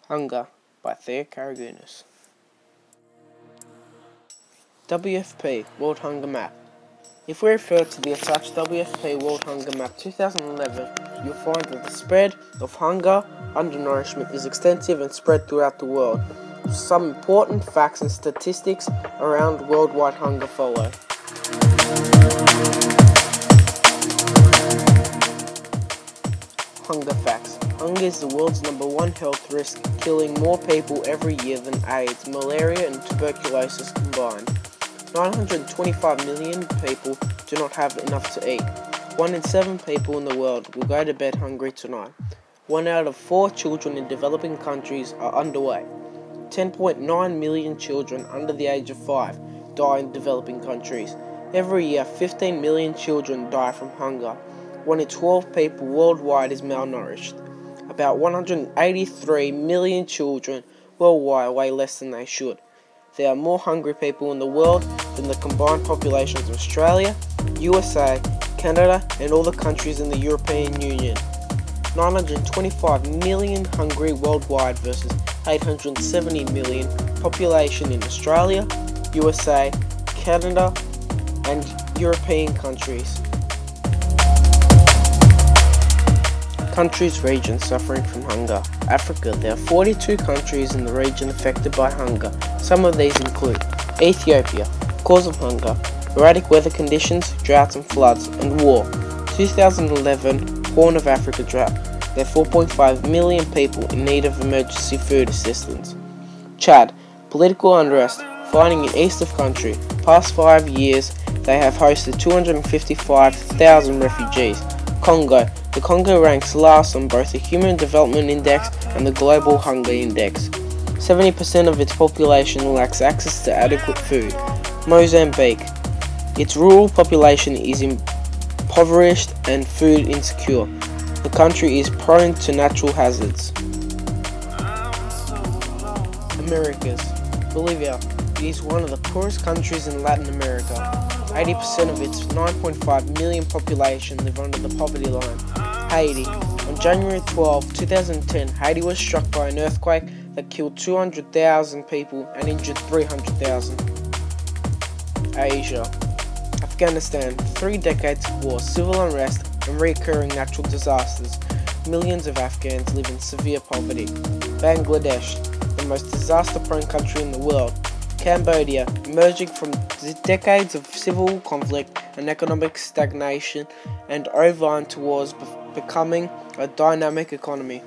Hunger by Theo Karagunis. WFP World Hunger Map. If we refer to the attached WFP World Hunger Map 2011, you'll find that the spread of hunger, undernourishment is extensive and spread throughout the world. Some important facts and statistics around worldwide hunger follow. Hunger facts. Hunger is the world's #1 health risk, killing more people every year than AIDS, malaria and tuberculosis combined. 925 million people do not have enough to eat. 1 in 7 people in the world will go to bed hungry tonight. 1 out of 4 children in developing countries are underweight. 10.9 million children under the age of 5 die in developing countries. Every year, 15 million children die from hunger. 1 in 12 people worldwide is malnourished. About 183 million children worldwide weigh less than they should. There are more hungry people in the world than the combined populations of Australia, USA, Canada, and all the countries in the European Union. 925 million hungry worldwide versus 870 million population in Australia, USA, Canada, and European countries. Countries, regions suffering from hunger. Africa. There are 42 countries in the region affected by hunger. Some of these include Ethiopia, cause of hunger, erratic weather conditions, droughts and floods, and war. 2011 Horn of Africa drought. There are 4.5 million people in need of emergency food assistance. Chad. Political unrest, fighting in east of country. Past 5 years, they have hosted 255,000 refugees. Congo. The Congo ranks last on both the Human Development Index and the Global Hunger Index. 70% of its population lacks access to adequate food. Mozambique. Its rural population is impoverished and food insecure. The country is prone to natural hazards. Americas. Bolivia is one of the poorest countries in Latin America. 80% of its 9.5 million population live under the poverty line. Haiti. On January 12, 2010, Haiti was struck by an earthquake that killed 200,000 people and injured 300,000. Asia. Afghanistan. 3 decades of war, civil unrest, and recurring natural disasters. Millions of Afghans live in severe poverty. Bangladesh, the most disaster-prone country in the world. Cambodia, emerging from decades of civil conflict and economic stagnation and over towards becoming a dynamic economy.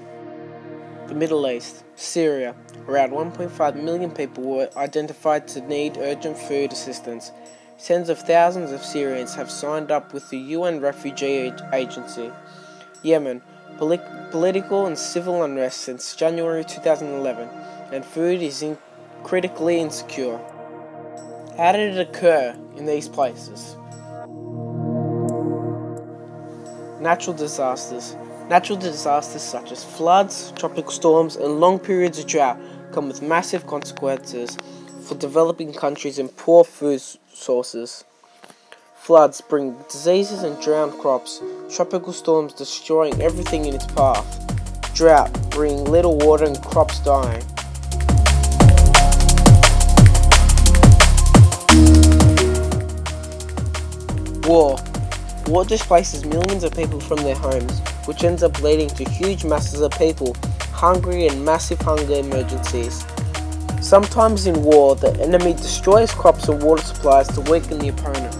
The Middle East. Syria. Around 1.5 million people were identified to need urgent food assistance. Tens of thousands of Syrians have signed up with the UN Refugee Agency. Yemen. Political and civil unrest since January 2011, and food is critically insecure. How did it occur in these places? Natural disasters. Natural disasters such as floods, tropical storms, and long periods of drought come with massive consequences for developing countries and poor food sources. Floods bring diseases and drown crops. Tropical storms destroying everything in its path. Drought bringing little water and crops dying. War. War displaces millions of people from their homes, which ends up leading to huge masses of people hungry and massive hunger emergencies. Sometimes in war, the enemy destroys crops and water supplies to weaken the opponent.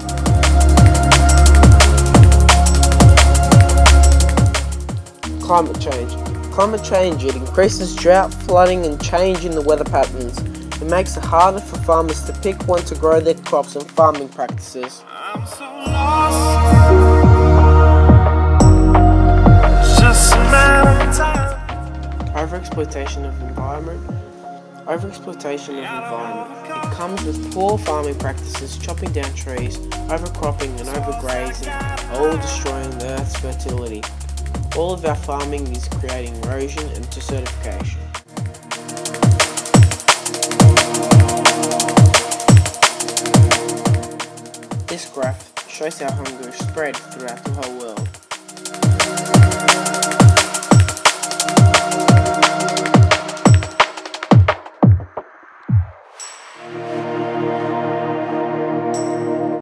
Climate change. Climate change, it increases drought, flooding and change in the weather patterns. It makes it harder for farmers to pick when to grow their crops and farming practices. I'm so lost. It's just a matter of time. Overexploitation of environment. Overexploitation of environment. It comes with poor farming practices, chopping down trees, overcropping and overgrazing, all destroying the earth's fertility. All of our farming is creating erosion and desertification. This graph shows how hunger is spread throughout the whole world.